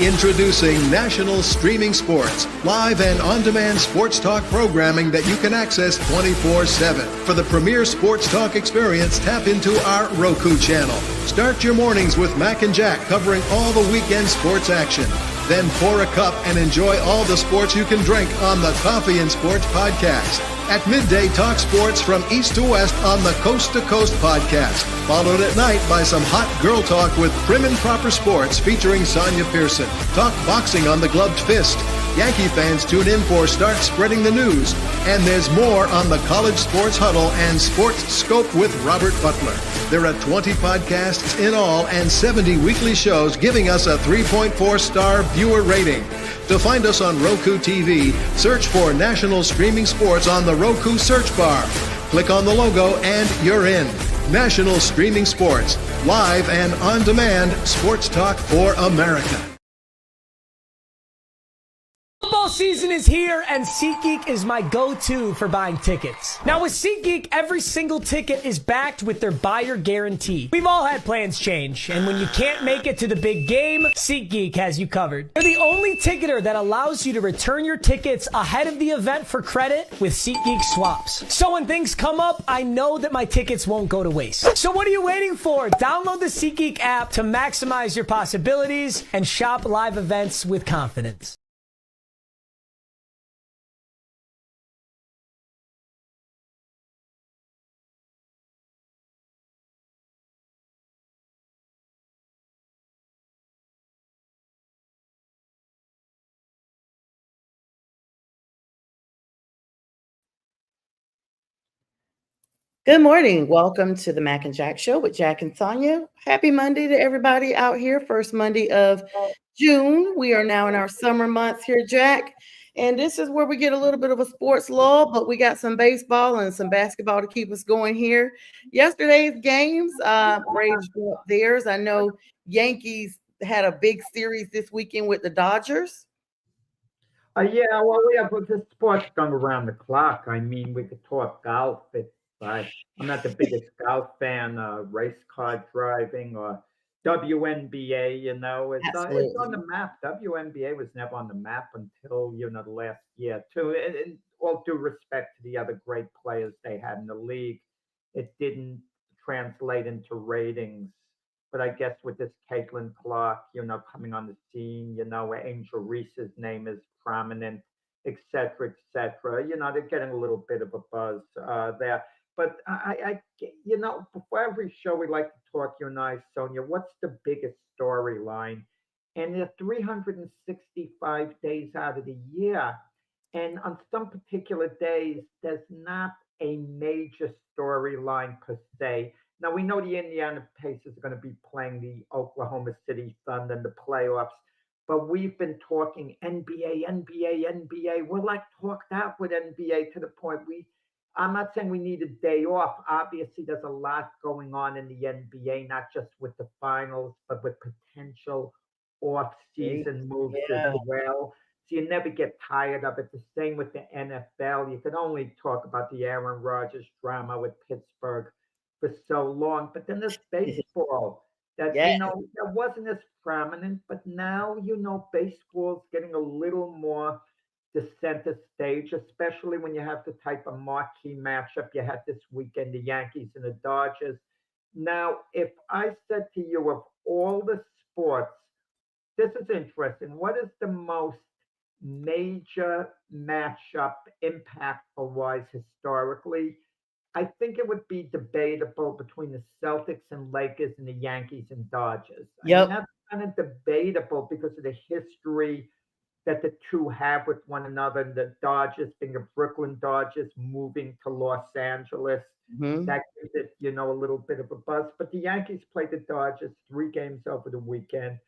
Introducing National Streaming Sports, live and on-demand sports talk programming that you can access 24/7. For the premier sports talk experience, tap into our Roku channel. Start your mornings with Mac and Jack covering all the weekend sports action. Then pour a cup and enjoy all the sports you can drink on the Coffee and Sports podcast. At midday, talk sports from east to west on the Coast to Coast podcast. Followed at night by some hot girl talk with Prim and Proper Sports featuring Sonja Pearson. Talk boxing on the Gloved Fist. Yankee fans tune in for Start Spreading the News. And there's more on the College Sports Huddle and Sports Scope with Robert Butler. There are 20 podcasts in all and 70 weekly shows giving us a 3.4-star viewer rating. To find us on Roku TV, search for National Streaming Sports on the Roku search bar. Click on the logo and you're in. National Streaming Sports, live and on-demand sports talk for America. Football season is here, and SeatGeek is my go-to for buying tickets. Now, with SeatGeek, every single ticket is backed with their buyer guarantee. We've all had plans change, and when you can't make it to the big game, SeatGeek has you covered. They're the only ticketer that allows you to return your tickets ahead of the event for credit with SeatGeek swaps. So when things come up, I know that my tickets won't go to waste. So what are you waiting for? Download the SeatGeek app to maximize your possibilities and shop live events with confidence. Good morning. Welcome to the Mac and Jack Show with Jack and Sonja. Happy Monday to everybody out here. First Monday of June. We are now in our summer months here, Jack. And this is where we get a little bit of a sports lull, but we got some baseball and some basketball to keep us going here. Yesterday's games, Braves blew up theirs. I know Yankees had a big series this weekend with the Dodgers. Yeah, well, we have the sports done around the clock. I mean, we could talk golf. I'm not the biggest golf fan, race car driving or WNBA, it's on the map. WNBA was never on the map until, the last year, too. And all due respect to the other great players they had in the league, it didn't translate into ratings. But I guess with this Caitlin Clark, coming on the scene, Angel Reese's name is prominent, et cetera, et cetera. They're getting a little bit of a buzz there. But before every show, we like to talk, you and I, Sonja, what's the biggest storyline? And there are 365 days out of the year. And on some particular days, there's not a major storyline per se. Now, we know the Indiana Pacers are going to be playing the Oklahoma City Thunder in the playoffs, but we've been talking NBA, NBA, NBA. We're like talked out with NBA to the point I'm not saying we need a day off. Obviously, there's a lot going on in the NBA, not just with the finals, but with potential off-season moves as well. So you never get tired of it. The same with the NFL. You can only talk about the Aaron Rodgers drama with Pittsburgh for so long. But then there's baseball that, that wasn't as prominent. But now, baseball's getting a little more the center stage, especially when you have the type of marquee matchup you had this weekend, the Yankees and the Dodgers. Now, if I said to you, of all the sports, this is interesting. What is the most major matchup impactful-wise historically? I think it would be debatable between the Celtics and Lakers and the Yankees and Dodgers. Yep. That's kind of debatable because of the history that the two have with one another. The Dodgers being the Brooklyn Dodgers moving to Los Angeles. Mm-hmm. That gives it, a little bit of a buzz. But the Yankees played the Dodgers 3 games over the weekend,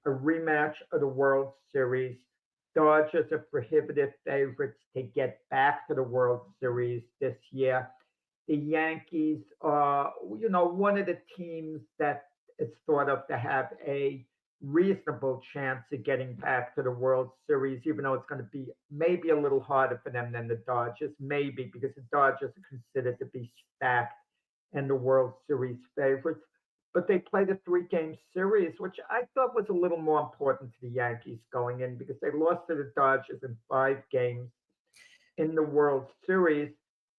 a rematch of the World Series. Dodgers are prohibitive favorites to get back to the World Series this year. The Yankees are, one of the teams that is thought of to have a reasonable chance of getting back to the World Series, even though it's going to be maybe a little harder for them than the Dodgers, maybe because the Dodgers are considered to be stacked and the World Series favorites. but they played a three-game series, which I thought was a little more important to the Yankees going in because they lost to the Dodgers in 5 games in the World Series.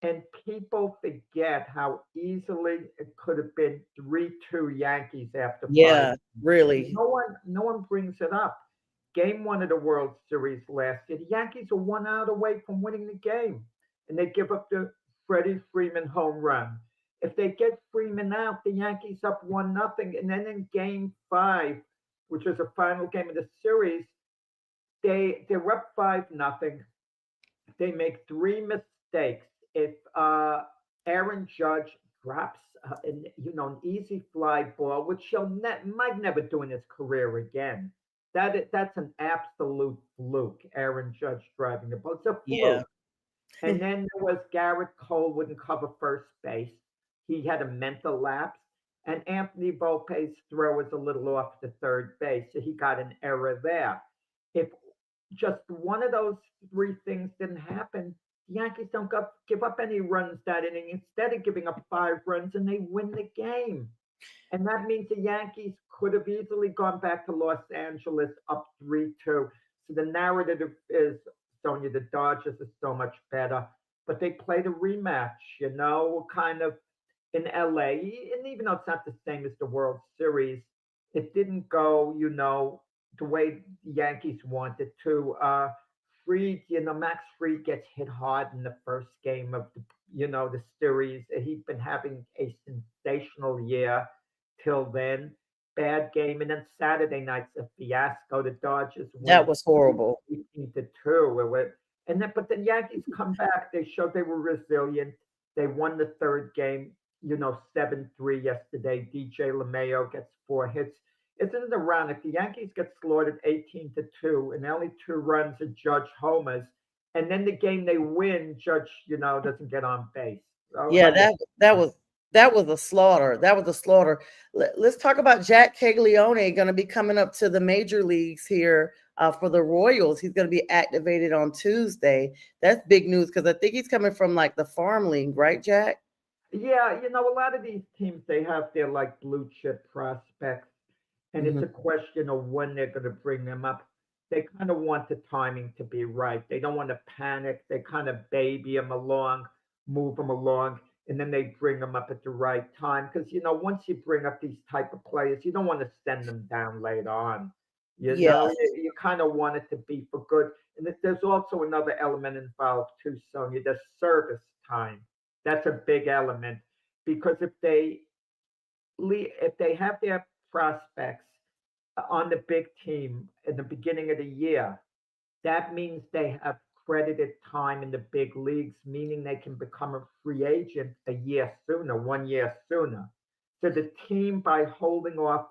And people forget how easily it could have been 3-2 Yankees after five. Yeah, really. No one brings it up. Game one of the World Series last year, the Yankees are 1 out away from winning the game, and they give up the Freddie Freeman home run. If they get Freeman out, the Yankees up 1-0, and then in Game Five, which was the final game of the series, they're up 5-0. They make three mistakes. If Aaron Judge drops an easy fly ball, which might never do in his career again, that's an absolute fluke. Aaron Judge driving the ball, it's a Yeah. fluke. And then there was Garrett Cole wouldn't cover first base. He had a mental lapse. And Anthony Volpe's throw was a little off the third base, so he got an error there. If just one of those three things didn't happen, the Yankees don't give up any runs that inning. Instead of giving up 5 runs, and they win the game. And that means the Yankees could have easily gone back to Los Angeles up 3-2. So the narrative is, Sonia, the Dodgers are so much better. But they played a rematch, kind of in LA. And even though it's not the same as the World Series, it didn't go, the way the Yankees wanted to. Max Fried gets hit hard in the first game of the series. He'd been having a sensational year till then. Bad game, and then Saturday night's a fiasco. The Dodgers That win was horrible. 18-2. But the Yankees come back. They showed they were resilient. They won the third game, 7-3 yesterday. DJ LeMayo gets 4 hits. It's in the round. If the Yankees get slaughtered 18-2 and only 2 runs and Judge homers, and then the game they win, Judge, doesn't get on base. So Yeah, that was a slaughter. That was a slaughter. Let's talk about Jack Caglione going to be coming up to the major leagues here for the Royals. He's going to be activated on Tuesday. That's big news because I think he's coming from like the farm league, right, Jack? Yeah, a lot of these teams, they have their like blue chip prospects, and it's Mhm. a question of when they're going to bring them up. They kind of want the timing to be right. They don't want to panic. They kind of baby them along, move them along, and then they bring them up at the right time. Because once you bring up these type of players, you don't want to send them down later on. Yeah, You kind of want it to be for good. And there's also another element involved too, Sonia. The service time. That's a big element because if they have their prospects on the big team in the beginning of the year, that means they have credited time in the big leagues, meaning they can become a free agent a year sooner, 1 year sooner. So the team, by holding off,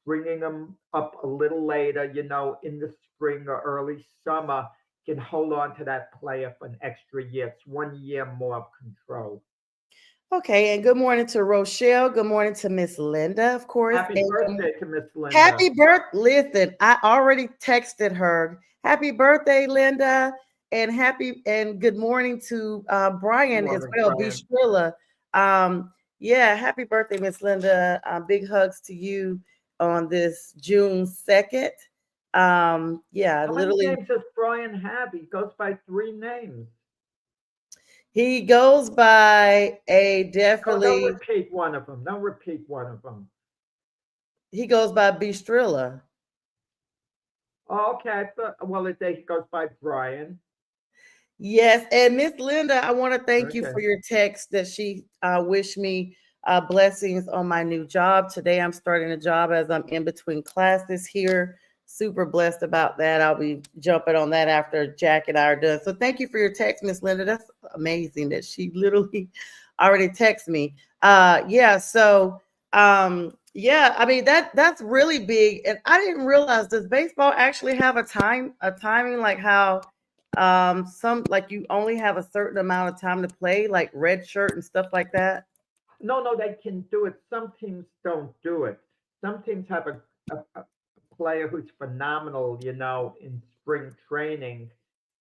bringing them up a little later, in the spring or early summer, can hold on to that player for an extra year. It's 1 year more of control. okay. And good morning to Rochelle. Good morning to Miss Linda, of course. Happy And birthday to Miss Linda. happy birthday. Listen, I already texted her. Happy birthday, Linda. And good morning to Brian as Morning, well, Brian. Bistrilla. Yeah, happy birthday, Miss Linda. Big hugs to you on this June 2nd. Yeah, How many literally, names does Brian have? He goes by 3 names. he goes by a Don't definitely, repeat one of them. Don't repeat one of them. he goes by Bistrilla. Oh, okay. Well, he goes by Brian. Yes, and Miss Linda, I want to thank you Okay. for your text that she wished me blessings on my new job. Today I'm starting a job as I'm in between classes here. Super blessed about that. I'll be jumping on that after Jack and I are done. So thank you for your text, Miss Linda. That's amazing that she literally already texted me. Yeah, so yeah, I mean that's really big. And I didn't realize, does baseball actually have a timing like how some like you only have a certain amount of time to play, like red shirt and stuff like that? No, they can do it. Some teams don't do it. Some teams have a player who's phenomenal, in spring training,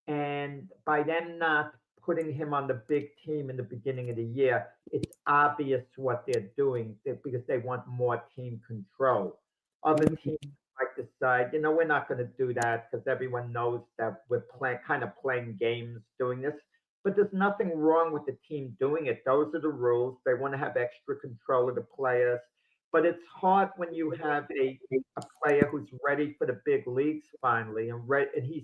and by them not putting him on the big team in the beginning of the year, it's obvious what they're doing because they want more team control. Other teams might decide, we're not going to do that because everyone knows that we're kind of playing games doing this. But there's nothing wrong with the team doing it. Those are the rules. They want to have extra control of the players. But it's hard when you have a player who's ready for the big leagues finally, and he's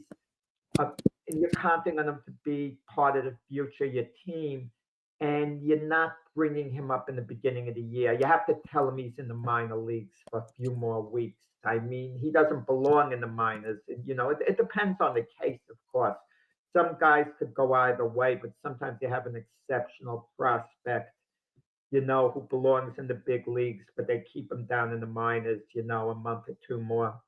uh, and you're counting on him to be part of the future of your team, and you're not bringing him up in the beginning of the year. You have to tell him he's in the minor leagues for a few more weeks. I mean, he doesn't belong in the minors. It depends on the case, of course. Some guys could go either way, but sometimes you have an exceptional prospect, who belongs in the big leagues, but they keep him down in the minors, a month or two more.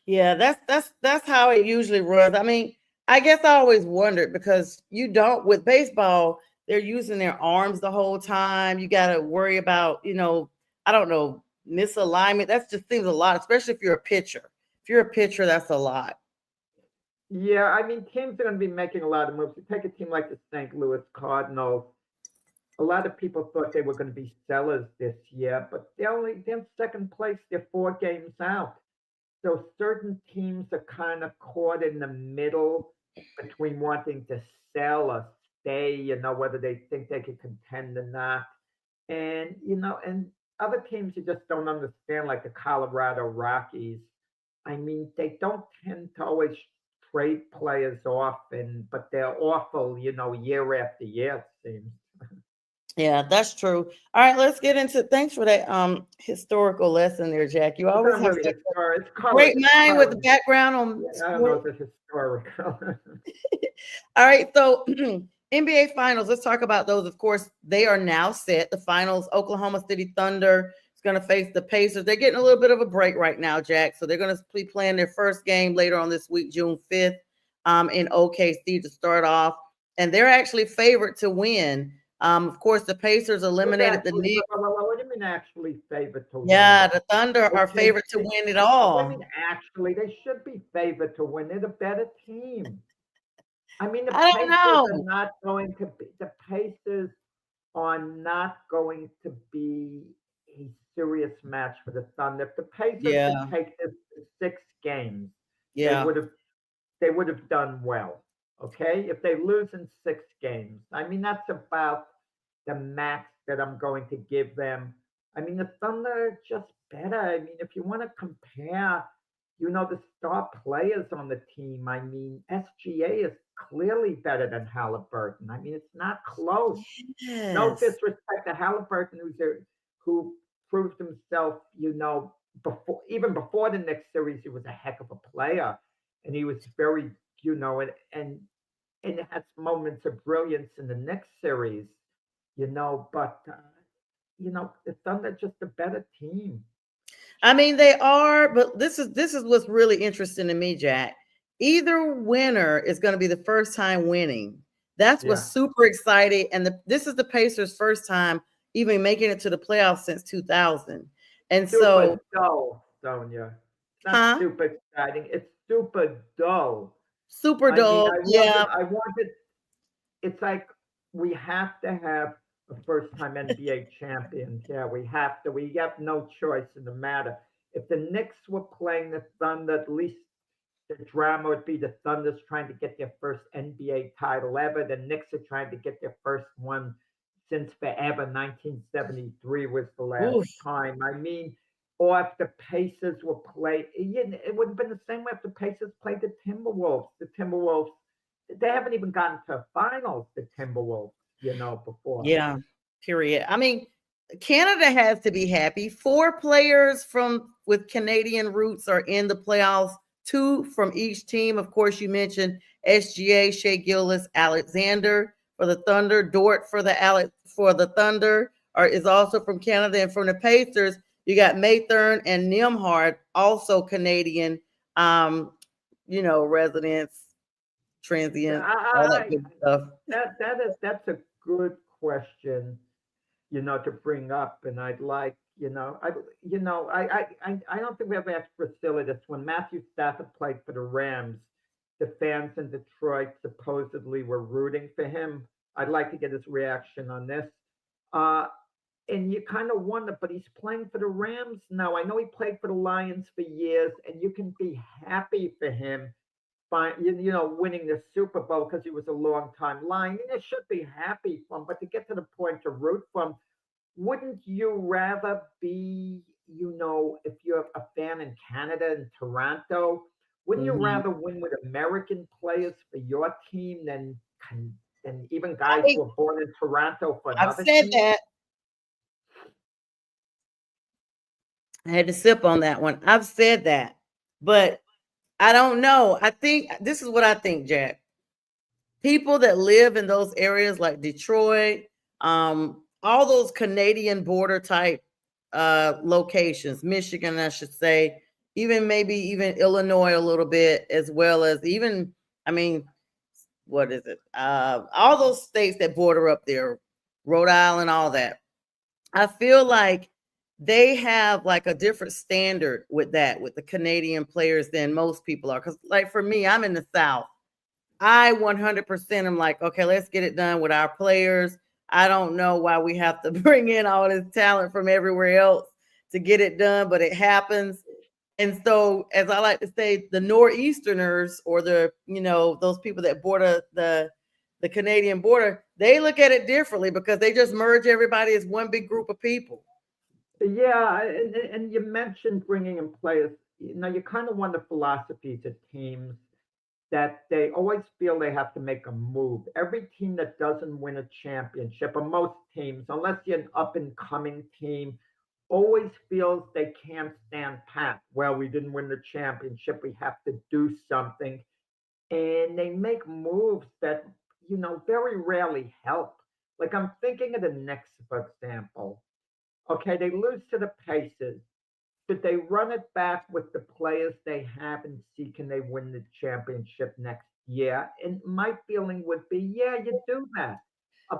Yeah, that's how it usually runs. I mean, I guess I always wondered because you don't with baseball, they're using their arms the whole time. You got to worry about, I don't know, misalignment. That just seems a lot, especially if you're a pitcher. If you're a pitcher, that's a lot. Yeah, I mean, teams are going to be making a lot of moves. You take a team like the St. Louis Cardinals. A lot of people thought they were going to be sellers this year, but they're in second place. They're 4 games out. So certain teams are kind of caught in the middle between wanting to sell or stay, whether they think they can contend or not. And other teams you just don't understand, like the Colorado Rockies. I mean, they don't tend to always trade players often, but they're awful, year after year, it seems. Yeah, that's true. All right, let's get into. Thanks for that historical lesson there, Jack. You It's always not have really such historic. It's a great mind with the color. background on Yeah, I don't know sports. if it's historical. All right, so NBA Finals. Let's talk about those. Of course, they are now set. The finals. Oklahoma City Thunder is going to face the Pacers. They're getting a little bit of a break right now, Jack. So they're going to be playing their first game later on this week, June 5th, in OKC to start off, and they're actually favored to win. Of course, the Pacers eliminated the Knicks. What do you mean actually favored to win? Yeah, the Thunder are Okay, favored to win it what do you all. mean actually? They should be favored to win. They're the better team. I mean, I don't know. The Pacers are not going to be a serious match for the Thunder. If the Pacers could Yeah, take this to 6 games, they yeah. would have they would have done well. Okay, if they lose in 6 games, I mean that's about the max that I'm going to give them. I mean the Thunder are just better. I mean, if you want to compare, the star players on the team. I mean, SGA is clearly better than Halliburton. I mean, it's not close. No Yes. disrespect to Halliburton, who proved himself, even before the next series, he was a heck of a player, and he was very, and had moments of brilliance in the next series, but the Thunder just a better team. I mean, they are, but this is what's really interesting to me, Jack. Either winner is going to be the first time winning. That's what's Yeah, super exciting. And this is the Pacers' first time even making it to the playoffs since 2000. And super so, dull, Sonia. It's not huh? super exciting. It's super dull. Super I mean, dull. Yeah. I wanted. It's like we have to have a first-time NBA champion. Yeah, we have to. We have no choice in the matter. If the Knicks were playing the Thunder, at least the drama would be the Thunder's trying to get their first NBA title ever. The Knicks are trying to get their first one since forever. 1973 was the last Oof. time. I mean, or if the Pacers were playing, it would have been the same way if the Pacers played the Timberwolves. The Timberwolves, they haven't even gotten to finals, the Timberwolves, before. Yeah. Period. I mean, Canada has to be happy. 4 players from with Canadian roots are in the playoffs. 2 from each team. Of course, you mentioned SGA, Shea Gillis, Alexander for the Thunder, Dort for the Thunder, is also from Canada, and from the Pacers, you got Mathurin and Nimhard, also Canadian. Residents, Yeah, transient, all that good stuff. that's a good question, to bring up, and I'd like, I don't think we ever asked Priscilla this. When Matthew Stafford played for the Rams, the fans in Detroit supposedly were rooting for him. I'd like to get his reaction on this. Uh, and you kind of wonder, but he's playing for the Rams now. I know he played for the Lions for years, and you can be happy for him by winning the Super Bowl because he was a long time Lion. And you should be happy for him, but to get to the point to root for him, wouldn't you rather be, if you're a fan in Canada and Toronto, wouldn't you Mhm. rather win with American players for your team than even guys I, who are born in Toronto for I've another said team? that. I had to sip on that one. I've said that, but I don't know. I think this is what I think, Jack. People that live in those areas like Detroit, all those Canadian border type locations, Michigan, I should say, even maybe even Illinois a little bit, as well as even, I mean, what is it? All those states that border up there, Rhode Island, all that. I feel like they have like a different standard with that, with the Canadian players than most people are. Because, like for me, I'm in the South. I 100% am like, okay, let's get it done with our players. I don't know why we have to bring in all this talent from everywhere else to get it done, but it happens. And so, as I like to say, the northeasterners or those people that border the Canadian border, they look at it differently because they just merge everybody as one big group of people. Yeah, and you mentioned bringing in players. You kind of wonder philosophies of teams that they always feel they have to make a move. Every team that doesn't win a championship, or most teams, unless you're an up and coming team, always feels they can't stand pat. Well, we didn't win the championship. We have to do something. And they make moves that, very rarely help. Like I'm thinking of the Knicks, for example. Okay, they lose to the Pacers. Should they run it back with the players they have and see can they win the championship next year? And my feeling would be, yeah, you do that.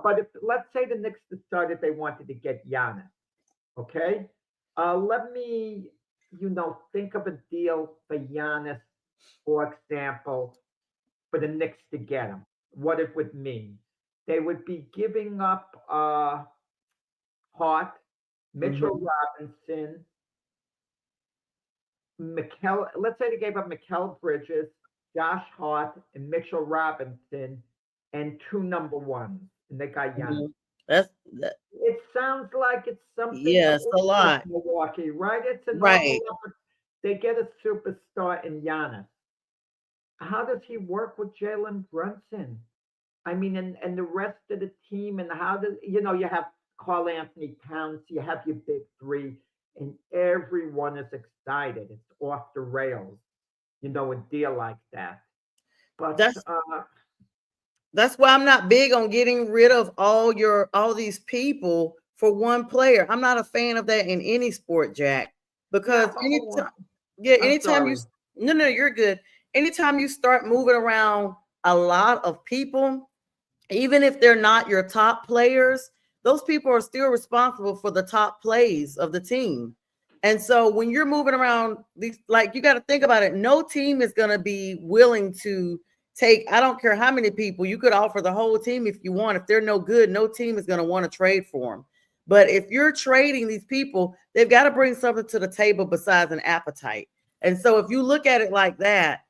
But if let's say the Knicks decided they wanted to get Giannis, okay? Let me, think of a deal for Giannis, for example, for the Knicks to get him. What it would mean? They would be giving up Hart, Mitchell Mhm. Robinson, let's say they gave up Mikel Bridges, Josh Hart, and Mitchell Robinson, and two number ones, and they got Giannis. Mhm. That's that, It sounds like it's something to yeah, it's a offer lot. Milwaukee, right? It's an awful Right. lot. They get a superstar in Giannis. How does he work with Jalen Brunson? I mean, and the rest of the team, and how does you have Carl Anthony Towns, you have your big three, and everyone is excited. It's off the rails, a deal like that. But That's That's why I'm not big on getting rid of all these people for one player. I'm not a fan of that in any sport, Jack. yeah, Because but anytime, yeah, I'm anytime you sorry. no, you're good. Anytime you start moving around a lot of people, even if they're not your top players, those people are still responsible for the top plays of the team. And so when you're moving around these, like you got to think about it, no team is going to be willing to take, I don't care how many people you could offer the whole team if you want. If they're no good, no team is going to want to trade for them. But if you're trading these people, they've got to bring something to the table besides an appetite. And so if you look at it like that,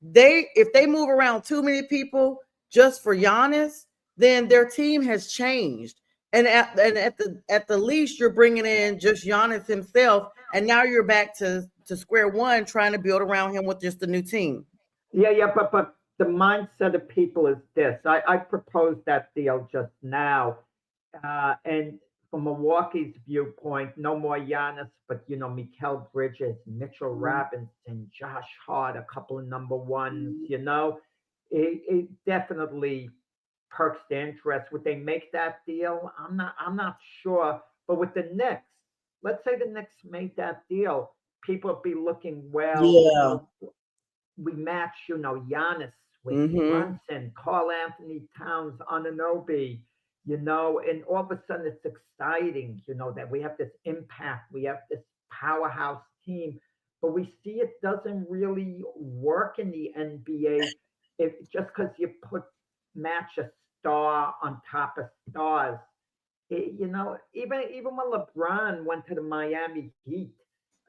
if they move around too many people just for Giannis, then their team has changed. And at the least, you're bringing in just Giannis himself, and now you're back to square one, trying to build around him with just a new team. Yeah, but the mindset of people is this. I proposed that deal just now, and from Milwaukee's viewpoint, no more Giannis, but Mikel Bridges, Mitchell Robinson, Josh Hart, a couple of number ones. It definitely perks the interest. Would they make that deal? I'm not sure. But with the Knicks, let's say the Knicks made that deal, people would be looking, well, Yeah. we match, Giannis with Mm-hmm. Brunson, Carl Anthony Towns, Anunoby, and all of a sudden it's exciting, that we have this impact, we have this powerhouse team, but we see it doesn't really work in the NBA just because you match a star on top of stars, even when LeBron went to the Miami Heat,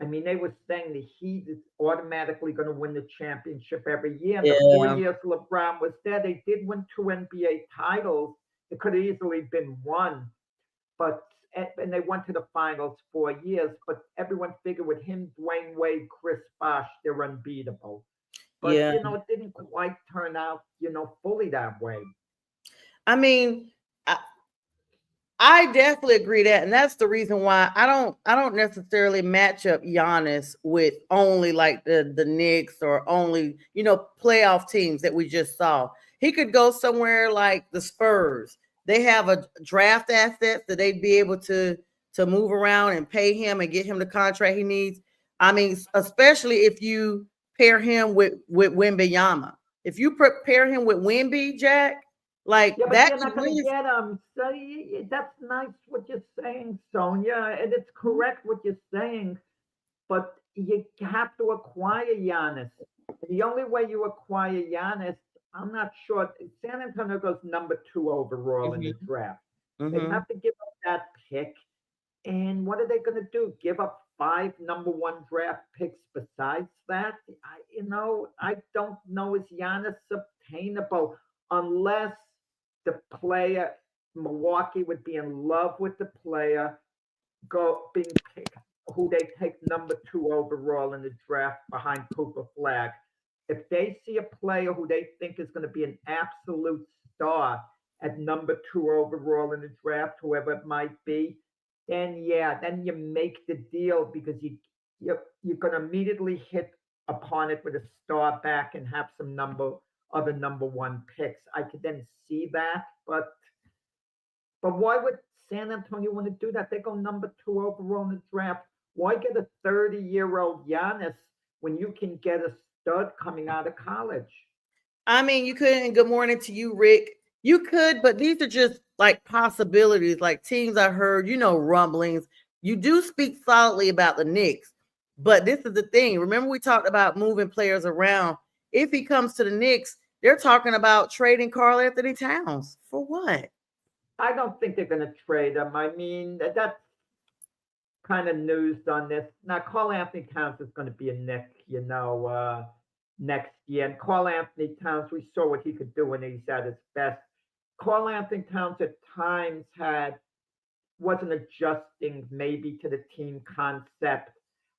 I mean, they were saying the Heat is automatically going to win the championship every year. And the four Yeah. years LeBron was there, they did win 2 NBA titles. It could have easily been one, but and they went to the finals 4 years. But everyone figured with him, Dwayne Wade, Chris Bosh, they're unbeatable. But Yeah. it didn't quite turn out, fully that way. I mean, I definitely agree that, and that's the reason why I don't necessarily match up Giannis with only like the Knicks or only playoff teams that we just saw. He could go somewhere like the Spurs. They have a draft assets that they'd be able to move around and pay him and get him the contract he needs. I mean, especially if you pair him with Wembanyama. If you pair him with Wemby, Jack, like Yeah, but that you're could not going to really. get them. So that's nice what you're saying, Sonia, and it's correct what you're saying. But you have to acquire Giannis. The only way you acquire Giannis, I'm not sure. San Antonio goes number 2 overall in the draft. They Mhm. have to give up that pick. And what are they going to do? Give up 5 number 1 draft picks besides that? I don't know. Is Giannis obtainable unless the player, Milwaukee would be in love with the player, being picked, who they take number 2 overall in the draft behind Cooper Flag. If they see a player who they think is going to be an absolute star at number 2 overall in the draft, whoever it might be, then yeah, then you make the deal because you're going to immediately hit upon it with a star back and have some other number 1 picks. I could then see that, but why would San Antonio want to do that? They go number 2 overall in the draft. Why get a 30-year-old Giannis when you can get a stud coming out of college? I mean, you could, and good morning to you, Rick. You could, but these are just like possibilities, like teams I heard, rumblings. You do speak solidly about the Knicks, but this is the thing. Remember, we talked about moving players around. If he comes to the Knicks, they're talking about trading Karl Anthony Towns for what? I don't think they're going to trade him. I mean, that's kind of news on this. Now, Karl Anthony Towns is going to be a Knick, next year. And Karl Anthony Towns, we saw what he could do when he's at his best. Karl Anthony Towns at times wasn't adjusting maybe to the team concept.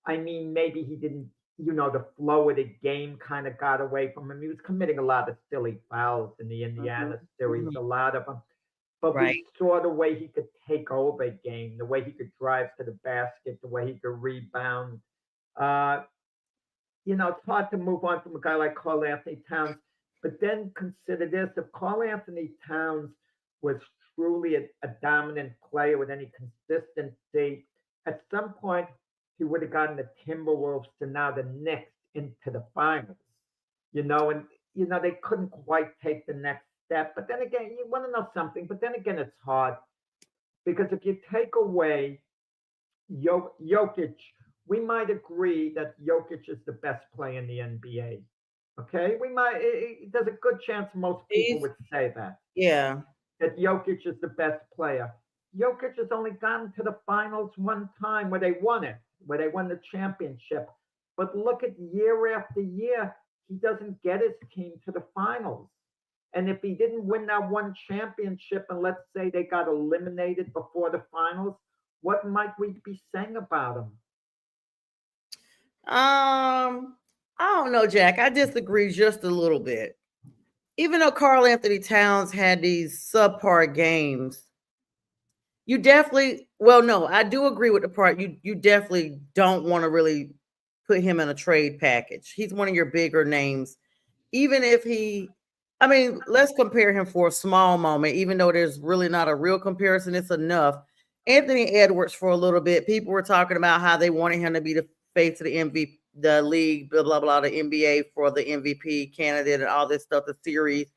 I mean, maybe he didn't, the flow of the game kind of got away from him. He was committing a lot of silly fouls in the Indiana series, a lot of them. But Right. we saw the way he could take over a game, the way he could drive to the basket, the way he could rebound. Uh, it's hard to move on from a guy like Karl Anthony Towns. But then consider this: if Karl Anthony Towns was truly a dominant player with any consistency, at some point he would have gotten the Timberwolves to now the Knicks into the finals. And they couldn't quite take the next step. But then again, you want to know something. But then again, it's hard because if you take away Jokic, we might agree that Jokic is the best player in the NBA. Okay, there's a good chance most people would say that Yeah. Jokic is the best player. Jokic has only gotten to the finals one time where they won it, where they won the championship. But look at year after year, he doesn't get his team to the finals. And if he didn't win that one championship, and let's say they got eliminated before the finals, what might we be saying about him? I don't know, Jack. I disagree just a little bit. Even though Karl Anthony Towns had these subpar games, you definitely, well, no, I do agree with the part you definitely don't want to really put him in a trade package. He's one of your bigger names. Even if I mean, let's compare him for a small moment, even though there's really not a real comparison, it's enough. Anthony Edwards, for a little bit, people were talking about how they wanted him to be the face of the MVP, the league, blah, blah, blah, the NBA for the MVP candidate and all this stuff, the series.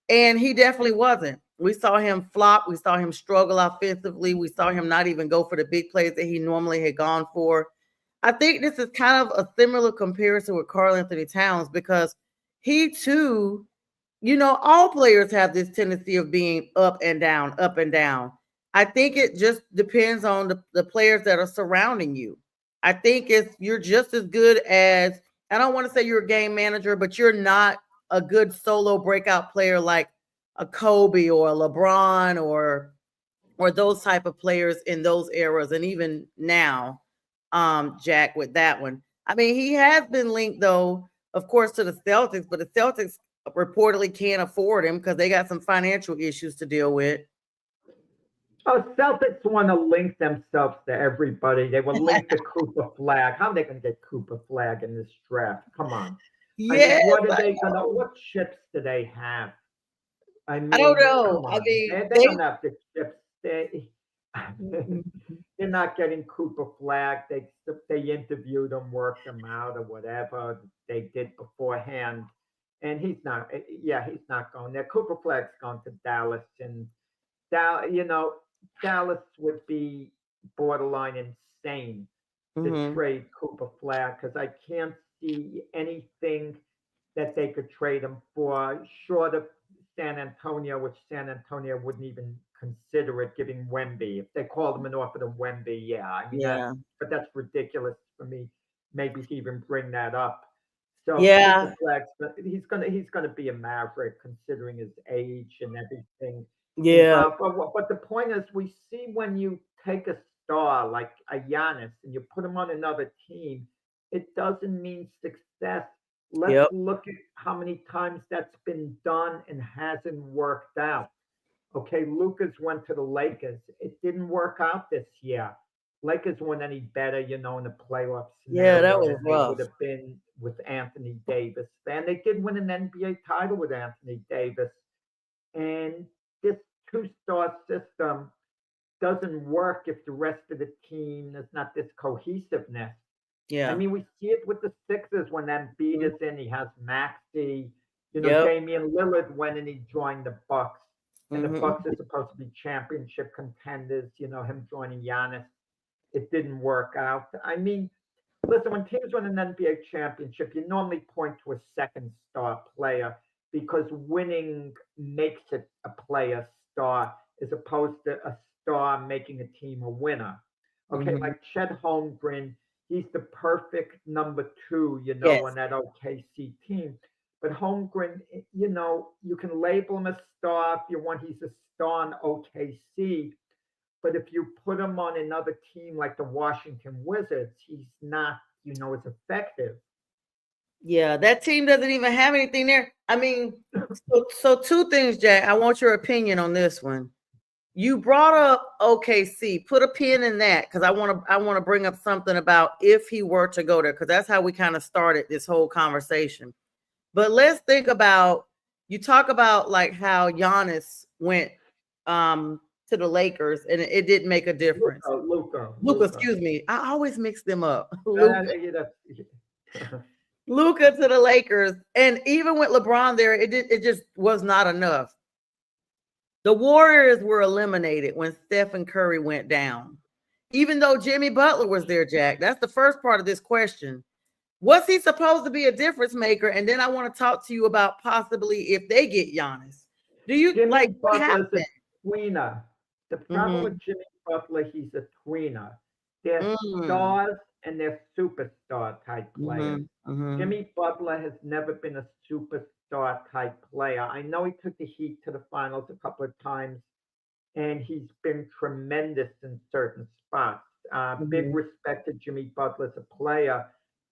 And he definitely wasn't. We saw him flop. We saw him struggle offensively. We saw him not even go for the big plays that he normally had gone for. I think this is kind of a similar comparison with Karl Anthony Towns because he too all players have this tendency of being up and down, up and down. I think it just depends on the players that are surrounding you. I think it's you're just as good as, I don't want to say you're a game manager, but you're not a good solo breakout player like a Kobe or a LeBron or those type of players in those eras, and even now, Jack, with that one. I mean, he has been linked though, of course, to the Celtics, but the Celtics reportedly can't afford him because they got some financial issues to deal with. Oh, Celtics want to link themselves to everybody. They will link the Cooper flag. How are they going to get Cooper flag in this draft? Come on. I mean, Yes, what are I they going to, know. what chips do they have? I I don't mean, know. come I on. mean, They don't have the chips. They're not getting Cooper flag. They interviewed him, worked him out, or whatever they did beforehand. And he's not going there. Cooper flag's going to Dallas, and Dallas would be borderline insane to mhm. trade Cooper Flag because I can't see anything that they could trade him for short of San Antonio, which San Antonio wouldn't even consider it giving Wemby. If they called him and offered him Wemby, yeah, I mean Yeah. but that's ridiculous for me, maybe to even bring that up. So Yeah. Cooper Flag's he's gonna be a maverick considering his age and everything Yeah. involved. But the point is, we see when you take a star like a Giannis and you put him on another team, it doesn't mean success. Let's Yep. look at how many times that's been done and hasn't worked out. Okay, Lucas went to the Lakers. It didn't work out this year. Lakers weren't any better, in the playoff Yeah, that scenario was than they would rough. have been with Anthony Davis. And they did win an NBA title with Anthony Davis. And this two-star system doesn't work if the rest of the team is not this cohesiveness. I Yeah. mean, we see it with the Sixers when Embiid Mhm. is in. He has Maxey. Yep. Damian Lillard went and he joined the Bucks, and the Mhm. Bucks are supposed to be championship contenders. Him joining Giannis, it didn't work out. I mean, listen, when teams win an NBA championship, you normally point to a second star player because winning makes it a player star as opposed to a star making a team a winner. Okay, Mhm. like Chet Holmgren, he's the perfect number two, on Yes. that OKC team. But Holmgren, you can label him a star if you want. He's a star in OKC, but if you put him on another team like the Washington Wizards, he's not, as effective. Yeah, that team doesn't even have anything there. I mean, so two things, Jack. I want your opinion on this one. You brought up OKC. Put a pin in that because I want to bring up something about if he were to go there because that's how we kind of started this whole conversation. But let's think about, you talk about like how Giannis went to the Lakers and it didn't make a difference. Luca, Luca, Luca, Luca. excuse me. I always mix them up. Uh, Luca. you know, Luca to the Lakers. And even with LeBron there, it just was not enough. The Warriors were eliminated when Stephen Curry went down. Even though Jimmy Butler was there, Jack. That's the first part of this question. Was he supposed to be a difference maker? And then I want to talk to you about possibly if they get Giannis. Do you Jimmy like what Butler's a happened? tweener. The problem Mm-hmm. with Jimmy Butler, he's a tweener. They're Mm-hmm. stars and they're superstar type players. Mm-hmm. Mm-hmm. Jimmy Butler has never been a superstar type player. I know he took the Heat to the finals a couple of times, and he's been tremendous in certain spots. Big Mm-hmm. respect to Jimmy Butler as a player,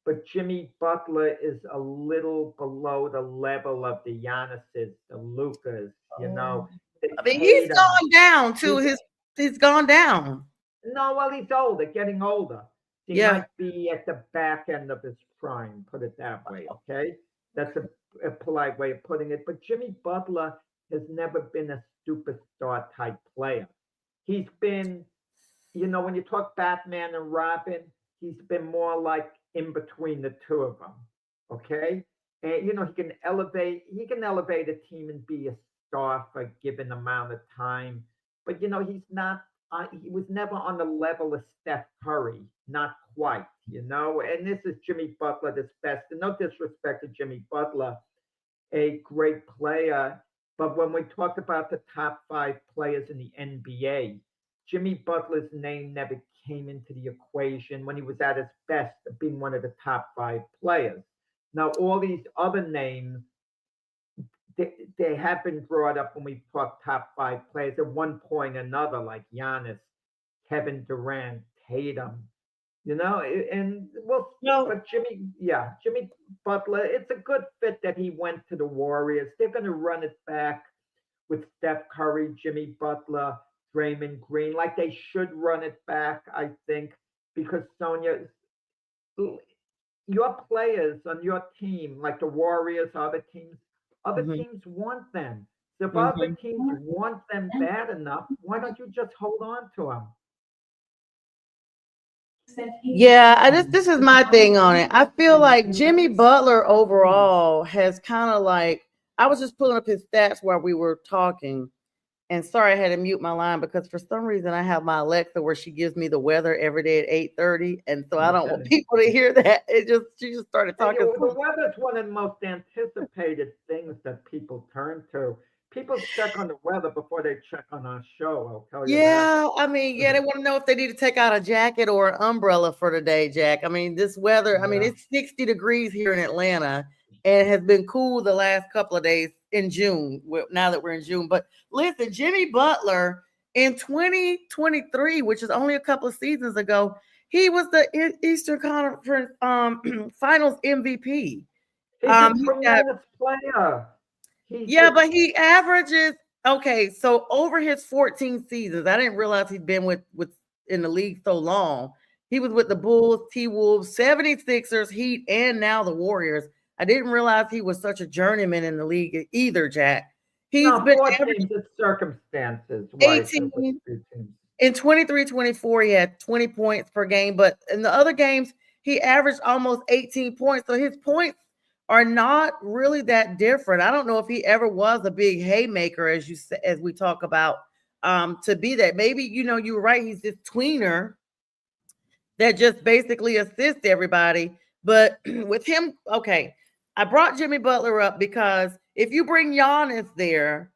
but Jimmy Butler is a little below the level of the Giannis's, the Lucas, Oh. the I mean, he's Tatum. gone down too. He's He's gone down. no, well, he's older, getting older. He Yeah. might be at the back end of his prime, put it that way, okay? That's a polite way of putting it. But Jimmy Butler has never been a superstar type player. He's been, when you talk Batman and Robin, he's been more like in between the two of them, okay? And he can elevate a team and be a star for a given amount of time, but he's not. He was never on the level of Steph Curry, not quite. And this is Jimmy Butler, this best. And no disrespect to Jimmy Butler, a great player. But when we talk about the top 5 players in the NBA, Jimmy Butler's name never came into the equation when he was at his best of being one of the top 5 players. Now, all these other names, they have been brought up when we talk top 5 players at one point or another, like Giannis, Kevin Durant, Tatum, and well, No. but Jimmy Butler, it's a good fit that he went to the Warriors. They're going to run it back with Steph Curry, Jimmy Butler, Draymond Green, like they should run it back, I think, because Sonia, your players on your team, like the Warriors, other Mhm, teams want them. So if other mhm. teams want them bad enough, why don't you just hold on to them? Yeah, this is my thing on it. I feel like Jimmy Butler overall has kind of like, I was just pulling up his stats while we were talking. And sorry, I had to mute my line because for some reason I have my Alexa where she gives me the weather every day at 8:30, and so I don't want Okay. people to hear that. She just started And talking. the weather's one of the most anticipated things that people turn to. People check on the weather before they check on our show. I'll tell you that. Yeah, I mean, yeah, they want to know if they need to take out a jacket or an umbrella for the day, Jack. I mean, this weather, I mean, Yeah. it's 60 degrees here in Atlanta and it has been cool the last couple of days in June, now that we're in June. But listen, Jimmy Butler in 2023, which is only a couple of seasons ago, he was the Eastern Conference Finals MVP. He's a He's got tremendous player. He's yeah, but he averages okay. So over his 14 seasons, I didn't realize he'd been with in the league so long. He was with the Bulls, T Wolves, 76ers, Heat, and now the Warriors. I didn't realize he was such a journeyman in the league either, Jack. He's no been four averaging teams. It's circumstances why it's with 18 two teams. in 23-24. He had 20 points per game, but in the other games, he averaged almost 18 points. So his points are not really that different. I don't know if he ever was a big haymaker, as you say, as we talk about, to be that. Maybe you were right. He's this tweener that just basically assists everybody. But with him, okay, I brought Jimmy Butler up because if you bring Giannis there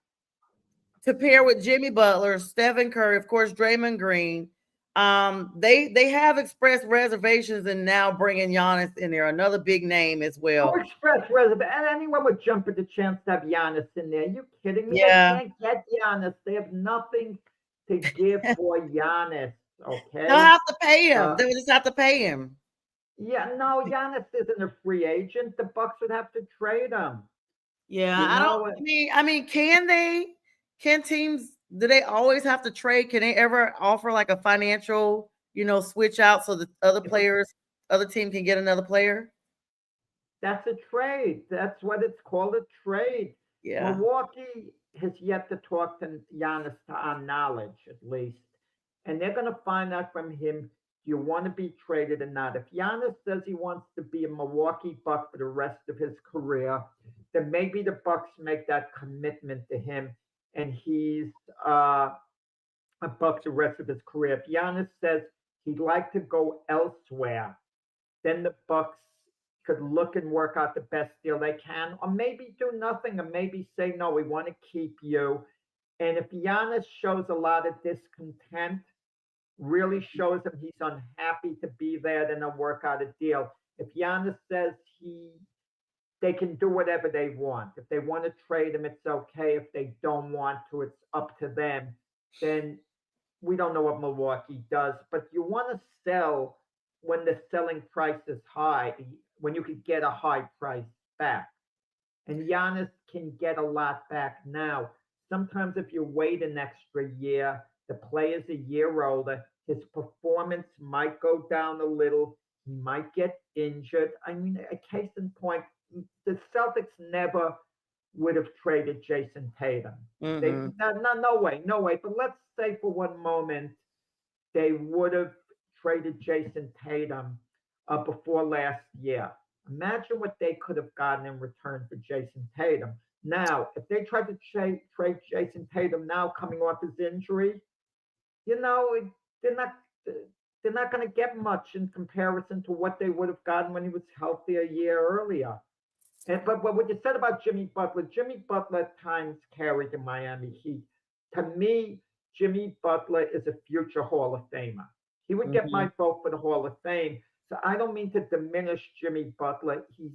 to pair with Jimmy Butler, Stephen Curry, of course, Draymond Green. They have expressed reservations and now bringing Giannis in there, another big name as Who well. expressed reservation? And anyone would jump at the chance to have Giannis in there. Are you kidding me? They Yeah, can't get Giannis. They have nothing to give they'll for Giannis. Okay. have to pay him. Uh, They'll just have to pay him. yeah, no, Giannis isn't a free agent. The Bucks would have to trade him. Yeah, You I don't. know, I mean, can they? Can teams? Do they always have to trade? Can they ever offer like a financial, switch out so that other team can get another player? that's a trade. That's what it's called, a trade. Yeah. Milwaukee has yet to talk to Giannis to our knowledge, at least. And they're going to find out from him, do you want to be traded or not? If Giannis says he wants to be a Milwaukee Buck for the rest of his career, then maybe the Bucks make that commitment to him and he's a Buck the rest of his career. If Giannis says he'd like to go elsewhere, then the Bucks could look and work out the best deal they can, or maybe do nothing, or maybe say, no, we want to keep you. And if Giannis shows a lot of discontent, really shows him he's unhappy to be there, then they'll work out a deal. If Giannis says they can do whatever they want. If they want to trade him, it's okay. If they don't want to, it's up to them. Then we don't know what Milwaukee does, but you want to sell when the selling price is high, when you could get a high price back. And Giannis can get a lot back now. Sometimes if you wait an extra year, the player's a year older, his performance might go down a little. He might get injured. I mean, a case in point, the Celtics never would have traded Jason Tatum. Hmm. No way, no way. But let's say for one moment they would have traded Jason Tatum before last year. Imagine what they could have gotten in return for Jason Tatum. Now, if they tried to trade Jason Tatum now coming off his injury, you know, they're not they're not going to get much in comparison to what they would have gotten when he was healthy a year earlier. But what you said about Jimmy Butler at times carried the Miami Heat. To me, Jimmy Butler is a future Hall of Famer. He would get Hmm. my vote for the Hall of Fame. So I don't mean to diminish Jimmy Butler. He's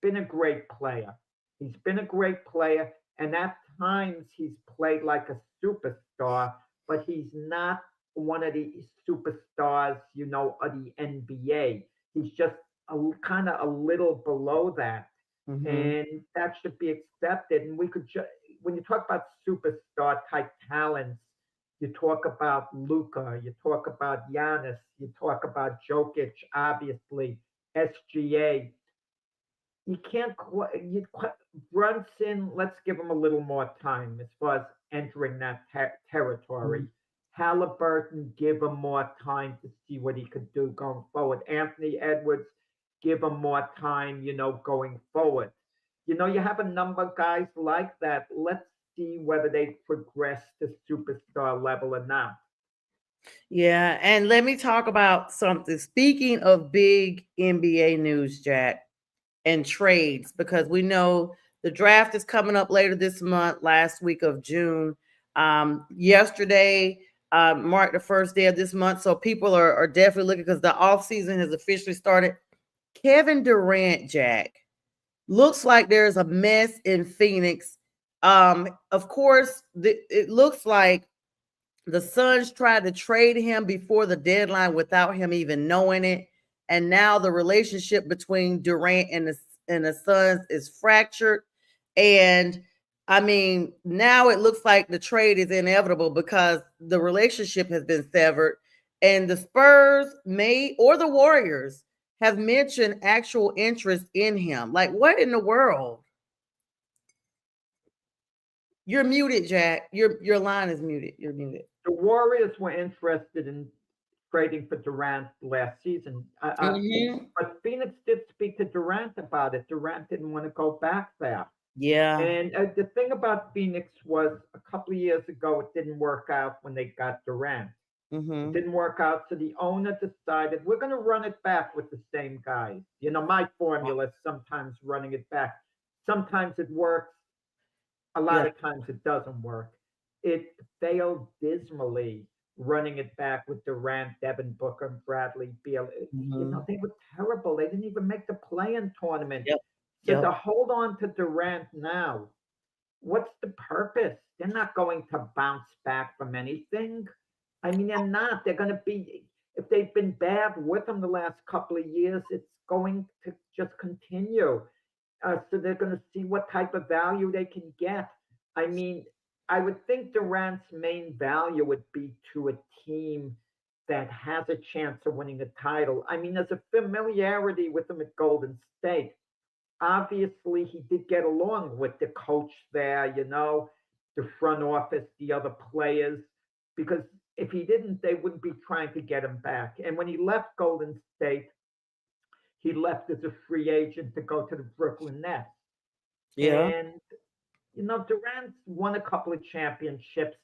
been a great player. He's been a great player, and at times he's played like a superstar, but he's not one of the superstars, of the NBA. He's just kind of a little below that, Hmm. and that should be accepted. And when you talk about superstar type talents, you talk about Luca, you talk about Giannis, you talk about Jokic, obviously SGA. You can't Brunson. Let's give him a little more time as far as entering that territory. Halliburton, give him more time to see what he could do going forward. Anthony Edwards, give him more time, going forward. You have a number of guys like that. Let's see whether they progress to superstar level or not. Yeah, and let me talk about something. Speaking of big NBA news, Jack, and trades, because we know the draft is coming up later this month, last week of June. Yesterday marked the first day of this month, so people are definitely looking because the off season has officially started. Kevin Durant, Jack, looks like there's a mess in Phoenix. Of course, it looks like the Suns tried to trade him before the deadline without him even knowing it. And now the relationship between Durant and the Suns is fractured. And I mean, now it looks like the trade is inevitable because the relationship has been severed. And the Spurs may or the Warriors have mentioned actual interest in him. Like, what in the world? You're muted, Jack. Your line is muted. You're muted. The Warriors were interested in trading for Durant last season. Hmm. But Phoenix did speak to Durant about it. Durant didn't want to go back there. Yeah. And the thing about Phoenix was a couple of years ago, it didn't work out when they got Durant. It Hmm. didn't work out. So the owner decided we're going to run it back with the same guys. My formula is sometimes running it back. Sometimes it works. A Yeah. lot of times it doesn't work. It failed dismally running it back with Durant, Devin Booker, Bradley Beal. Hmm. They were terrible. They didn't even make the play-in tournament. Yep. So Yep. to hold on to Durant now, what's the purpose? They're not going to bounce back from anything. I mean, they're not. They're going to be, if they've been bad with them the last couple of years, it's going to just continue. So they're going to see what type of value they can get. I mean, I would think Durant's main value would be to a team that has a chance of winning a title. I mean, there's a familiarity with him at Golden State. Obviously, he did get along with the coach there, the front office, the other players, because if he didn't, they wouldn't be trying to get him back. And when he left Golden State, he left as a free agent to go to the Brooklyn Nets. Yeah. And, Durant's won a couple of championships.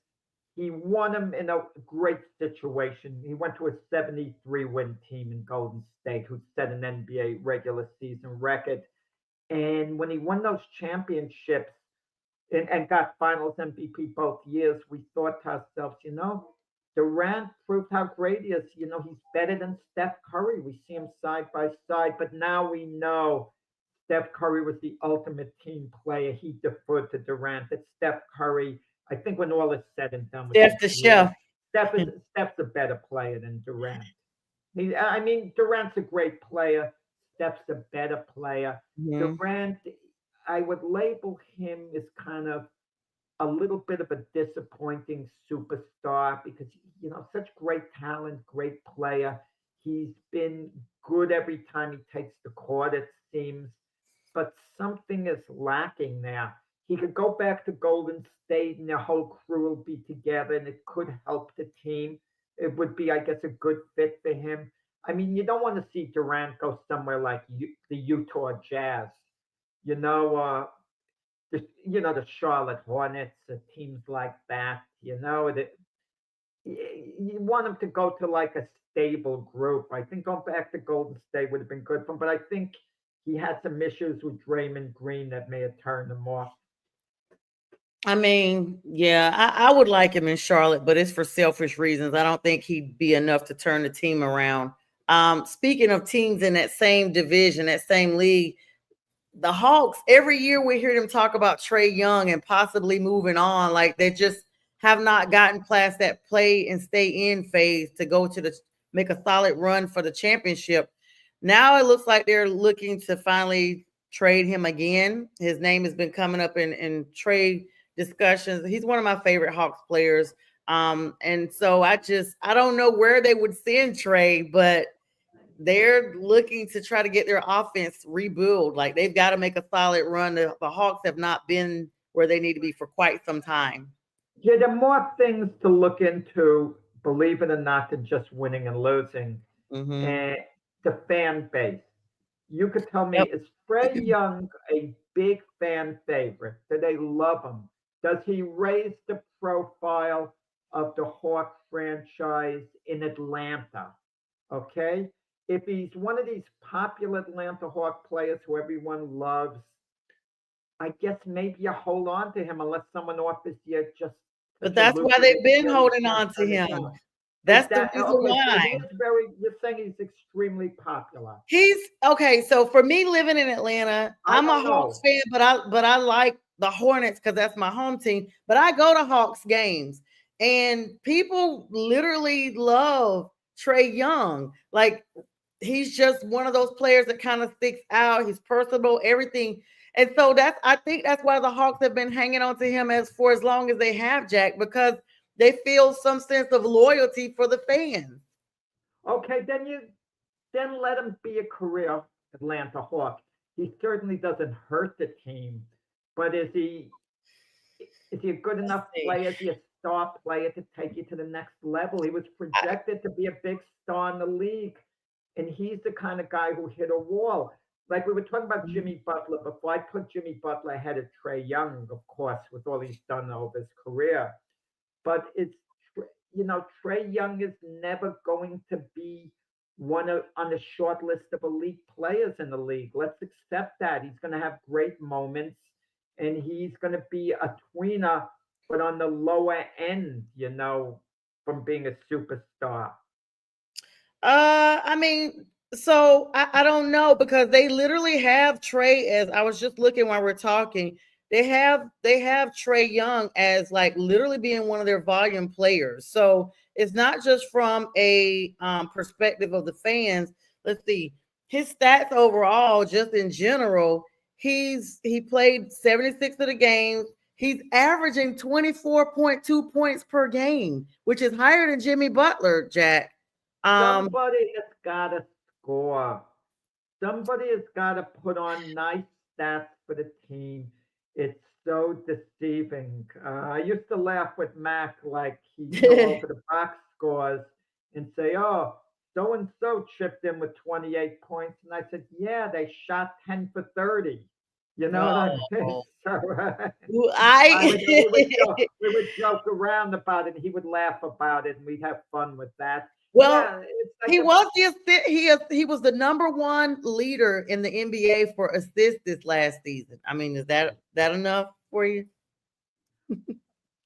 He won them in a great situation. He went to a 73 win team in Golden State, who set an NBA regular season record. And when he won those championships and got finals MVP both years, we thought to ourselves, Durant proved how great he is. He's better than Steph Curry. We see him side by side, but now we know Steph Curry was the ultimate team player. He deferred to Durant. That Steph Curry, I think when all is said and done with his Steph the career, chef. Steph's a better player than Durant. I mean, Durant's a great player. Steph's a better player. Mhm. Durant, I would label him as kind of a little bit of a disappointing superstar because such great talent, great player. He's been good every time he takes the court, it seems, but something is lacking there. He could go back to Golden State and the whole crew will be together and it could help the team. It would be, I guess, a good fit for him. I mean, you don't want to see Durant go somewhere like the Utah Jazz, you know, uh, the Charlotte Hornets, teams like that. You want him to go to like a stable group. I think going back to Golden State would have been good for him, but I think he had some issues with Draymond Green that may have turned him off. I mean, yeah, I would like him in Charlotte, but it's for selfish reasons. I don't think he'd be enough to turn the team around. Speaking of teams in that same division, that same league, the Hawks, every year we hear them talk about Trae Young and possibly moving on. Like they just have not gotten past that play and stay in phase to go to the make a solid run for the championship. Now it looks like they're looking to finally trade him again. His name has been coming up in trade discussions. He's one of my favorite Hawks players. And so I don't know where they would send Trae, but they're looking to try to get their offense rebuild. Like they've got to make a solid run. The Hawks have not been where they need to be for quite some time. Yeah, there are more things to look into, believe it or not, than just winning and losing. Mm-hmm. And the fan base. You could tell me, Yep. is Trey Young a big fan favorite? Do they love him? Does he raise the profile of the Hawk franchise in Atlanta? Okay. If he's one of these popular Atlanta Hawk players who everyone loves, I guess maybe you hold on to him unless someone offers you just But such a that's why they've lucrative been deal you holding can't on to turn it him. down. Is That's the that reason okay? So he why. is very. You're saying he's extremely popular. He's okay. So for me living in Atlanta, I I'm a don't Hawks know. fan, but I like the Hornets because that's my home team. But I go to Hawks games and people literally love Trae Young. Like he's just one of those players that kind of sticks out. He's personable, everything. And so I think that's why the Hawks have been hanging on to him as long as they have, Jack, because they feel some sense of loyalty for the fans. Okay, then let him be a career Atlanta Hawk. He certainly doesn't hurt the team, but is he a good Let's enough see. player? Is he a star player to take you to the next level? He was projected to be a big star in the league, and he's the kind of guy who hit a wall. Like we were talking about Jimmy Butler before. I put Jimmy Butler ahead of Trae Young, of course, with all he's done over his career. But Trae Young is never going to be on the short list of elite players in the league. Let's accept that. He's going to have great moments and he's going to be a tweener, but on the lower end, from being a superstar. I mean, so I don't know because they literally have Trey as I was just looking while we're talking. They have Trey Young as like literally being one of their volume players. So it's not just from a perspective of the fans. Let's see his stats overall, just in general. He played 76 of the games. He's averaging 24.2 points per game, which is higher than Jimmy Butler, Jack. Um, Somebody has got to score. Somebody has got to put on nice stats for the team. It's so deceiving. I used to laugh with Mac, like he'd go over the box scores and say, "Oh, so and so chipped in with 28 points," and I said, "Yeah, they shot 10 for 30." You know what I mean? oh, So I would we would I joke we would joke around about it, and he would laugh about it, and we'd have fun with that. well, Yeah, it's like he was he was the number one leader in the NBA for assists this last season. I mean, is that enough for you?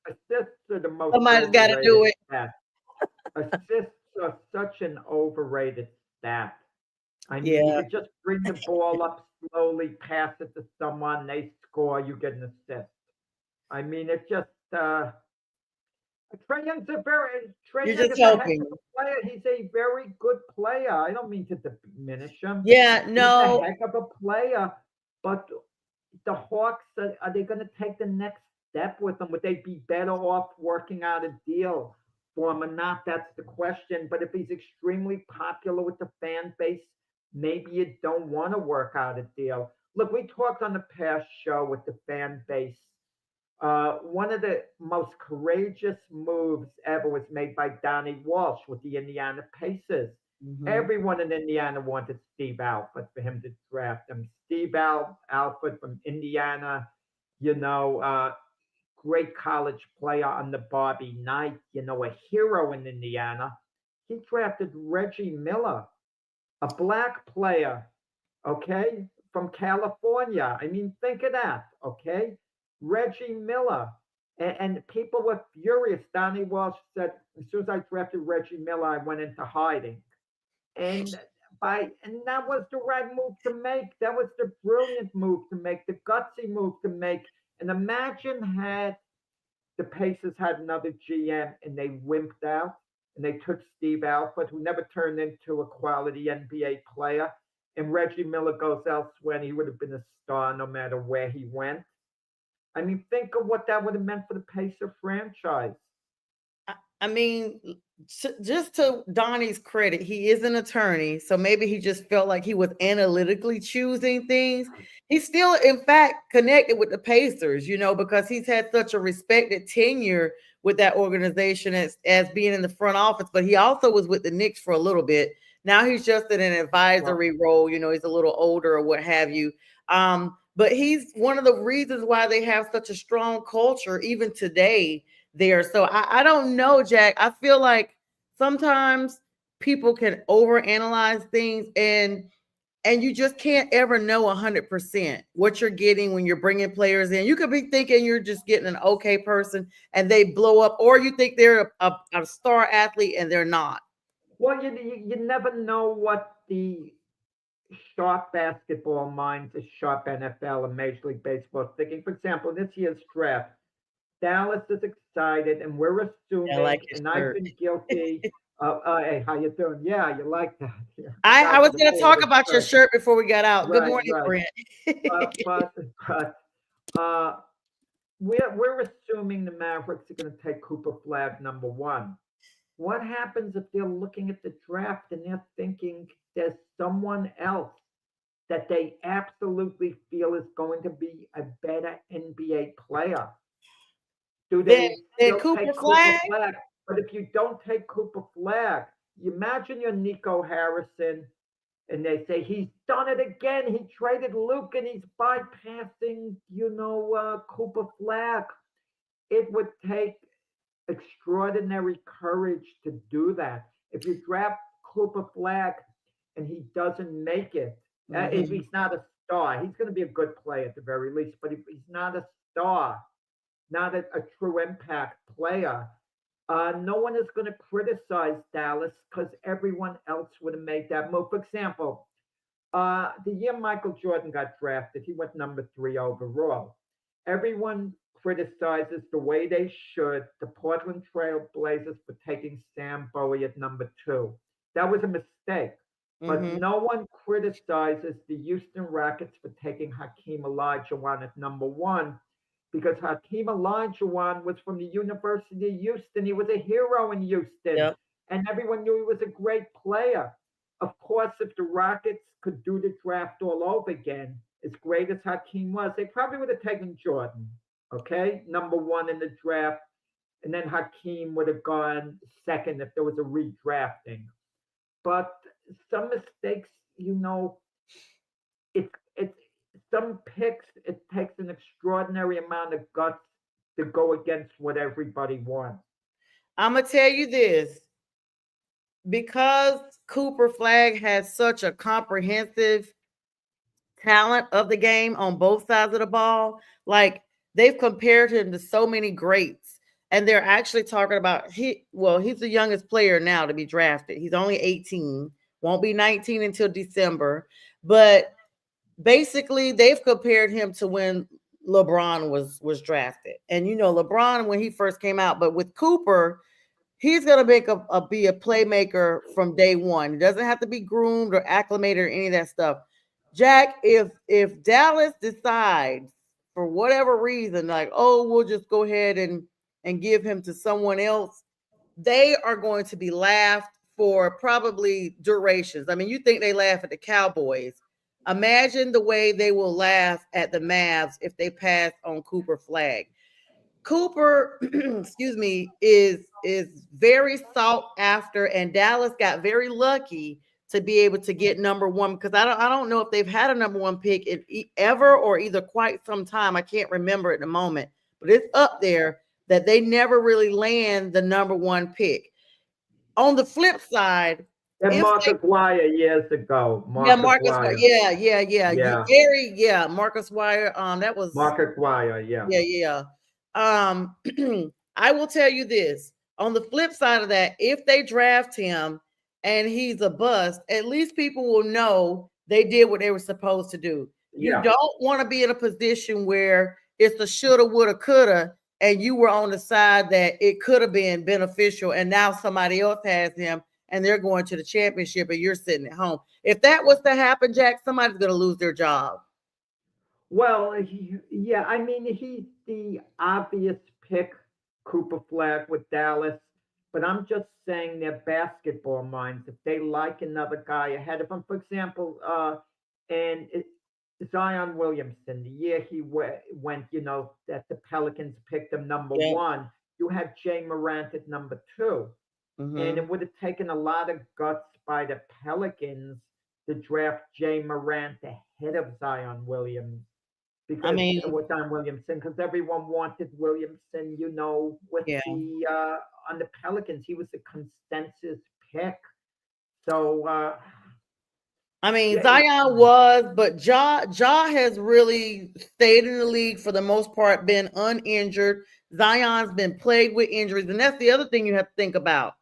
assists are the most Somebody's got to overrated do it. stat. Assists are such an overrated stat. I mean, you Yeah, could just bring the ball up slowly, pass it to someone, they score, you get an assist. I mean, it just Trey you're Young just is a heck hoping. of a player. He's a very good player. I don't mean to diminish him. Yeah, He's a no, heck of a player, but the Hawks are they going to take the next step with him? Would they be better off working out a deal for him or not? That's the question. But if he's extremely popular with the fan base, maybe you don't want to work out a deal. Look, we talked on the past show with the fan base. One of the most courageous moves ever was made by Donnie Walsh with the Indiana Pacers. mhm. Everyone in Indiana wanted Steve Alford for him to draft him. Alford from Indiana, you know, uh, great college player under Bobby Knight, a hero in Indiana. He drafted Reggie Miller, a black player, okay, from California. I mean, think of that, okay? Reggie Miller. And people were furious. Donnie Walsh said, as soon as I drafted Reggie Miller, I went into hiding. And and that was the right move to make. That was the brilliant move to make, the gutsy move to make. And imagine had the Pacers had another GM and they wimped out and they took Steve Alford, who never turned into a quality NBA player, and Reggie Miller goes elsewhere and he would have been a star no matter where he went. I mean, think of what that would have meant for the Pacer franchise. I mean, just to Donnie's credit, he is an attorney, so maybe he just felt like he was analytically choosing things. He's still, in fact, connected with the Pacers, because he's had such a respected tenure with that organization as being in the front office, but he also was with the Knicks for a little bit. Now he's just in an advisory role, he's a little older or what have you. But he's one of the reasons why they have such a strong culture, even today, there. So I don't know, Jack. I feel like sometimes people can overanalyze things and you just can't ever know 100% what you're getting when you're bringing players in. You could be thinking you're just getting an okay person and they blow up, or you think they're a star athlete and they're not. Well, you never know what the sharp basketball minds, the sharp NFL and Major League Baseball thinking. For example, this year's draft, Dallas is excited, and we're assuming, I like and I've been guilty. Hey, how you doing? Yeah, you like that? Yeah. I was going to talk about your shirt before we got out. Good morning, right. Brent. We're assuming the Mavericks are going to take Cooper Flag number one. What happens if they're looking at the draft and they're thinking there's someone else that they absolutely feel is going to be a better NBA player? Do they still Cooper take Flag? Cooper Flag? But if you don't take Cooper Flag, you imagine you're Nico Harrison and they say he's done it again. He traded Luke and he's bypassing, Cooper Flag. It would take extraordinary courage to do that. If you draft Cooper Flag and he doesn't make it, if he's not a star, he's going to be a good player at the very least. But if he's not a star, not a true impact player, no one is going to criticize Dallas because everyone else would have made that move. For example, the year Michael Jordan got drafted, he went number 3 overall. Everyone criticizes the way they should the Portland Trail Blazers for taking Sam Bowie at number 2. That was a mistake. But no one criticizes the Houston Rockets for taking Hakeem Olajuwon at number 1, because Hakeem Olajuwon was from the University of Houston. He was a hero in Houston, and everyone knew he was a great player. Of course, if the Rockets could do the draft all over again, as great as Hakeem was, they probably would have taken Jordan, okay, number 1 in the draft, and then Hakeem would have gone second if there was a redrafting. But some mistakes, it's some picks, it takes an extraordinary amount of guts to go against what everybody wants. I'm going to tell you this. Because Cooper Flag has such a comprehensive talent of the game on both sides of the ball, like they've compared him to so many greats. And they're actually talking about, he's the youngest player now to be drafted. He's only 18, won't be 19 until December. But basically, they've compared him to when LeBron was drafted. And, LeBron, when he first came out, but with Cooper, he's going to be a playmaker from day one. He doesn't have to be groomed or acclimated or any of that stuff. Jack, if Dallas decides for whatever reason, like, we'll just go ahead and give him to someone else, they are going to be laughed for probably durations. I mean, you think they laugh at the Cowboys. Imagine the way they will laugh at the Mavs if they pass on Cooper Flag. Cooper, excuse me, is very sought after, and Dallas got very lucky to be able to get number 1, because I don't know if they've had a number 1 pick ever or either quite some time. I can't remember at the moment, but it's up there that they never really land the number 1 pick. On the flip side, And if Mark they, Aguirre years ago. yeah, Mark Marcus, Aguirre. You Yeah. Gary, yeah, Marcus Wire. That was Mark Aguirre, yeah. yeah. I will tell you this. On the flip side of that, if they draft him and he's a bust, at least people will know they did what they were supposed to do. You Yeah. don't want to be in a position where it's a shoulda, woulda, coulda, and you were on the side that it could have been beneficial, and now somebody else has him and they're going to the championship and you're sitting at home. If that was to happen, Jack, somebody's going to lose their job. Well, yeah, I mean, he's the obvious pick, Cooper Flag with Dallas, but I'm just saying their basketball minds. If they like another guy ahead of him, for example, and Zion Williamson, the year he went, that the Pelicans picked him number Yeah. one, you had Jay Morant at number two. And it would have taken a lot of guts by the Pelicans to draft Jay Morant ahead of Zion Williams I because mean, with Zion Williamson, because everyone wanted Williamson, with yeah. the on the Pelicans, he was a consensus pick. So I mean, yeah, Zion was, but Ja has really stayed in the league for the most part, been uninjured. Zion's been plagued with injuries, and that's the other thing you have to think about.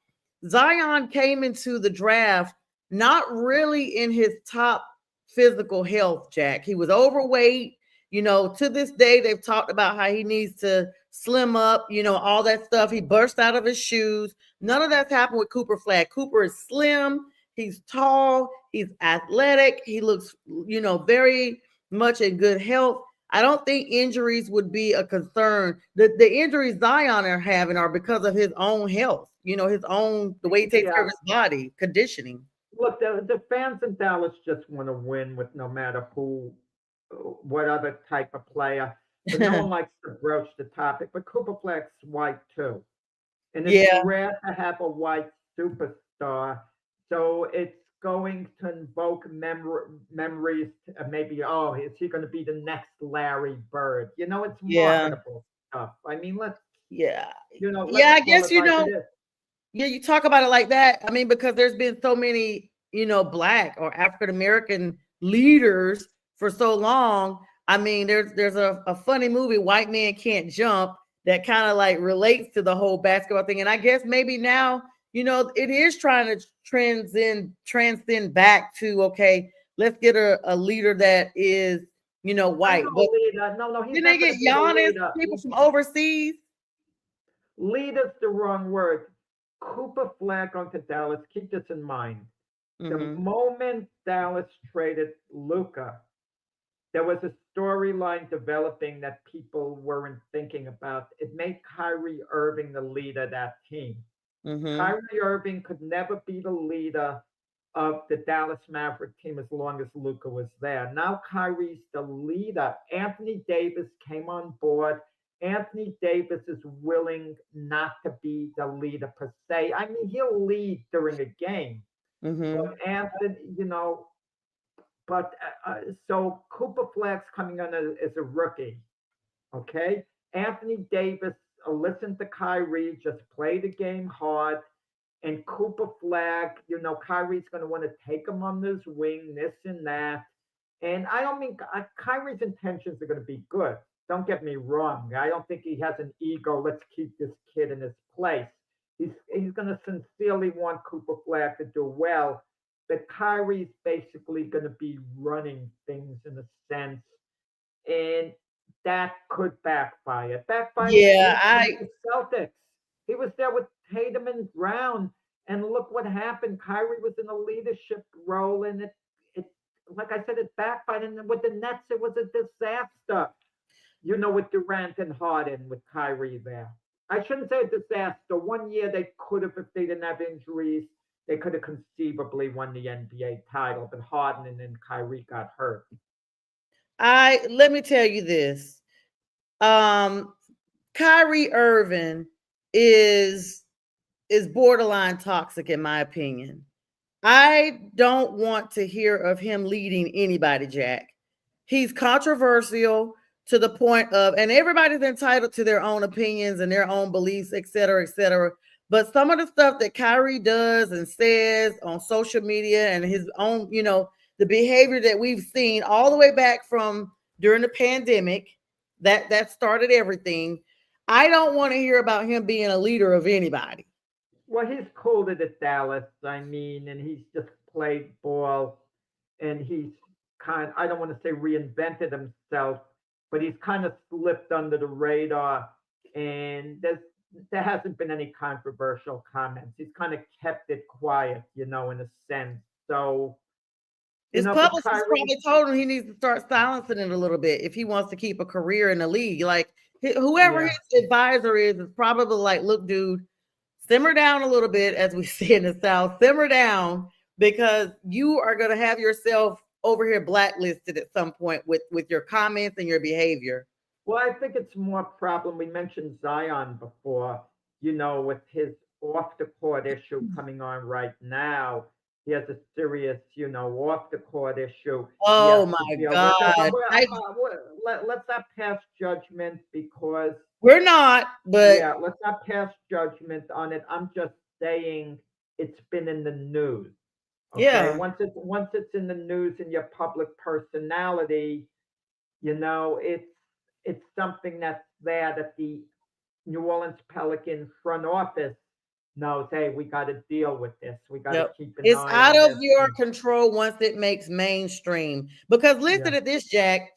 Zion came into the draft not really in his top physical health, Jack. He was overweight. To this day, they've talked about how he needs to slim up, all that stuff. He burst out of his shoes. None of that's happened with Cooper Flag. Cooper is slim. He's tall. He's athletic. He looks, very much in good health. I don't think injuries would be a concern. The injuries Zion are having are because of his own health, the way he takes care of his body, conditioning. Look, the fans in Dallas just want to win with no matter what other type of player. But no one likes to broach the topic. But Cooper Flag's white too. And it's Yeah. rare to have a white superstar. So it's going to invoke memories. Maybe, oh, is he going to be the next Larry Bird? It's Yeah. marketable stuff. I mean, Yeah. let's I call guess, it like it is. Yeah, you talk about it like that. I mean, because there's been so many, Black or African American leaders for so long. I mean, there's a funny movie, White Man Can't Jump, that kind of like relates to the whole basketball thing. And I guess maybe now, it is trying to transcend back to, okay, let's get a leader that is, white. But No, he's didn't not they going get to be the Giannis, leader. people from overseas? Leader's the wrong word. Cooper Flag going to Dallas. Keep this in mind. The moment Dallas traded Luka, there was a storyline developing that people weren't thinking about. It made Kyrie Irving the leader of that team. Kyrie Irving could never be the leader of the Dallas Maverick team as long as Luka was there. Now Kyrie's the leader. Anthony Davis came on board. Anthony Davis is willing not to be the leader per se. I mean, he'll lead during a game. But Anthony, so Cooper Flag's coming on as a rookie. Okay. Anthony Davis listened to Kyrie, just play the game hard. And Cooper Flag, Kyrie's going to want to take him on his wing, this and that. And I don't mean Kyrie's intentions are going to be good. Don't get me wrong. I don't think he has an ego. Let's keep this kid in his place. He's going to sincerely want Cooper Flag to do well. But Kyrie's basically going to be running things in a sense. And that could backfire. Yeah, with the Celtics. He was there with Tatum and Brown, and look what happened. Kyrie was in a leadership role, and it like I said, it backfired. And with the Nets, it was a disaster. With Durant and Harden, with Kyrie there. I shouldn't say a disaster. One year they could have, if they didn't have injuries, they could have conceivably won the NBA title, but Harden and then Kyrie got hurt. Let me tell you this. Kyrie Irving is borderline toxic in my opinion. I don't want to hear of him leading anybody, Jack. He's controversial to the point of, and everybody's entitled to their own opinions and their own beliefs, et cetera, et cetera. But some of the stuff that Kyrie does and says on social media and his own, the behavior that we've seen all the way back from during the pandemic, that started everything. I don't want to hear about him being a leader of anybody. Well, he's called it at Dallas. I mean, and he's just played ball, and he's I don't want to say reinvented himself, but he's kind of slipped under the radar. And there hasn't been any controversial comments. He's kind of kept it quiet, in a sense. So, His but publicist Kyrie, probably told him he needs to start silencing it a little bit if he wants to keep a career in the league. Like whoever yeah. his advisor is probably like, look, dude, simmer down a little bit, as we say in the South, simmer down, because you are going to have yourself over here blacklisted at some point with your comments and your behavior. Well, I think it's more problem. We mentioned Zion before, with his off the court issue coming on right now. He has a serious, off the court issue. He has Oh to my deal with it. God. Let's not pass judgment because, We're not, but yeah, let's not pass judgment on it. I'm just saying it's been in the news. Okay. yeah. Once it's in the news and your public personality, it's something that's there that the New Orleans Pelicans front office knows. Hey, we got to deal with this. We got to Yep. keep an It's eye out on of this. your control once it makes mainstream. Because listen Yeah, to this, Jack.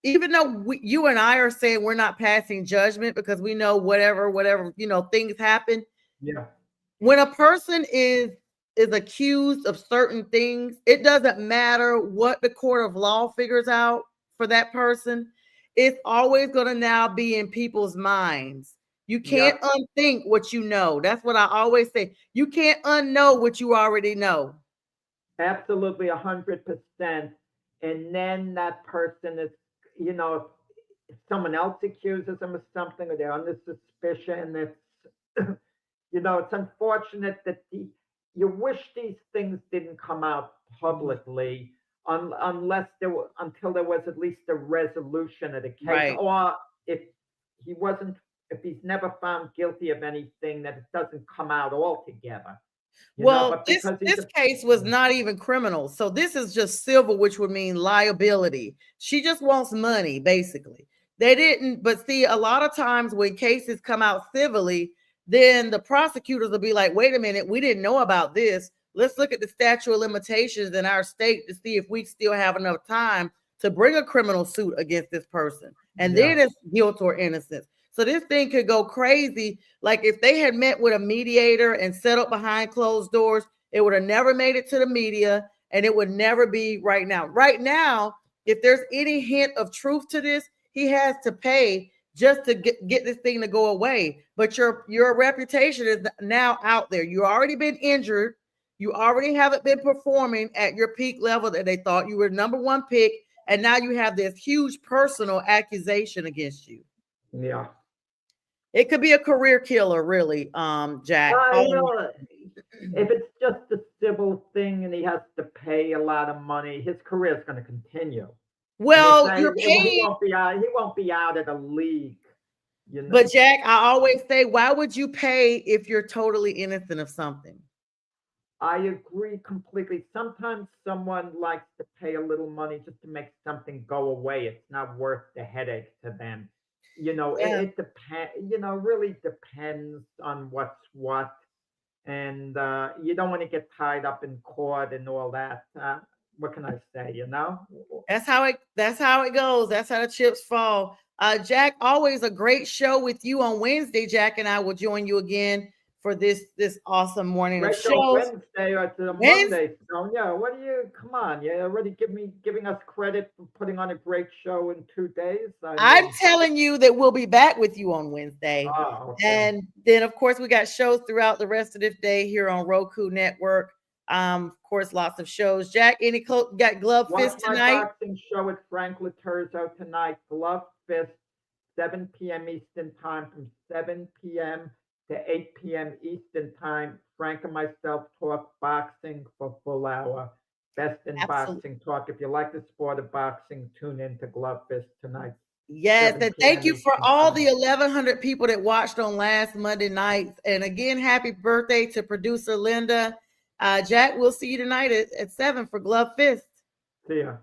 Even though you and I are saying we're not passing judgment because we know whatever, things happen. yeah, When a person is accused of certain things, it doesn't matter what the court of law figures out for that person. It's always going to now be in people's minds. You yeah. can't unthink what you know. That's what I always say. You can't unknow what you already know. Absolutely, 100%. And then that person is, if someone else accuses them of something or they're under suspicion, it's it's unfortunate that you wish these things didn't come out publicly unless until there was at least a resolution of the case, Right. or if he wasn't, if he's never found guilty of anything, that it doesn't come out altogether. Well, But this because he's this a case was not even criminal. So this is just civil, which would mean liability. She just wants money, basically. They didn't, but see, a lot of times when cases come out civilly, then the prosecutors will be like, wait a minute, we didn't know about this. Let's look at the statute of limitations in our state to see if we still have enough time to bring a criminal suit against this person. And yeah, then it's guilt or innocence. So this thing could go crazy. Like if they had met with a mediator and settled behind closed doors, it would have never made it to the media and it would never be right now. Right now, if there's any hint of truth to this, he has to pay just to get this thing to go away. But your reputation is now out there. You already been injured. You already haven't been performing at your peak level that they thought you were number one pick. And now you have this huge personal accusation against you. yeah. It could be a career killer, really, Jack. You know, if it's just a civil thing and he has to pay a lot of money, his career is going to continue. And it's Well, not, you're he paid, won't be out. He won't be out of the league. but Jack, I always say, why would you pay if you're totally innocent of something? I agree completely. Sometimes someone likes to pay a little money just to make something go away. It's not worth the headache to them. Yeah, It depends. Really depends on what's what, and you don't want to get tied up in court and all that. What can I say? that's how it goes. That's how the chips fall. Jack, always a great show with you on Wednesday. Jack and I will join you again for this awesome morning of Right, so shows. Wednesday or to Wednesday, Monday. So yeah, what do you? Come on, you already giving us credit for putting on a great show in 2 days. I I'm mean, telling you that we'll be back with you on Wednesday. okay. And then, of course, we got shows throughout the rest of this day here on Roku Network. Of course, lots of shows. Jack, got Glove Watch Fist my tonight? boxing show at Frank Laterzo tonight. Glove Fist, 7 p.m. Eastern Time, from 7 p.m. to 8 p.m. Eastern Time. Frank and myself talk boxing for a full hour. Best in Absolutely. boxing talk. If you like the sport of boxing, tune in to Glove Fist tonight, Yes, Seven and thank you candies for and all the donuts. 1,100 people that watched on last Monday night. And again, happy birthday to producer Linda. Jack, we'll see you tonight at 7 for Glove Fist. See ya.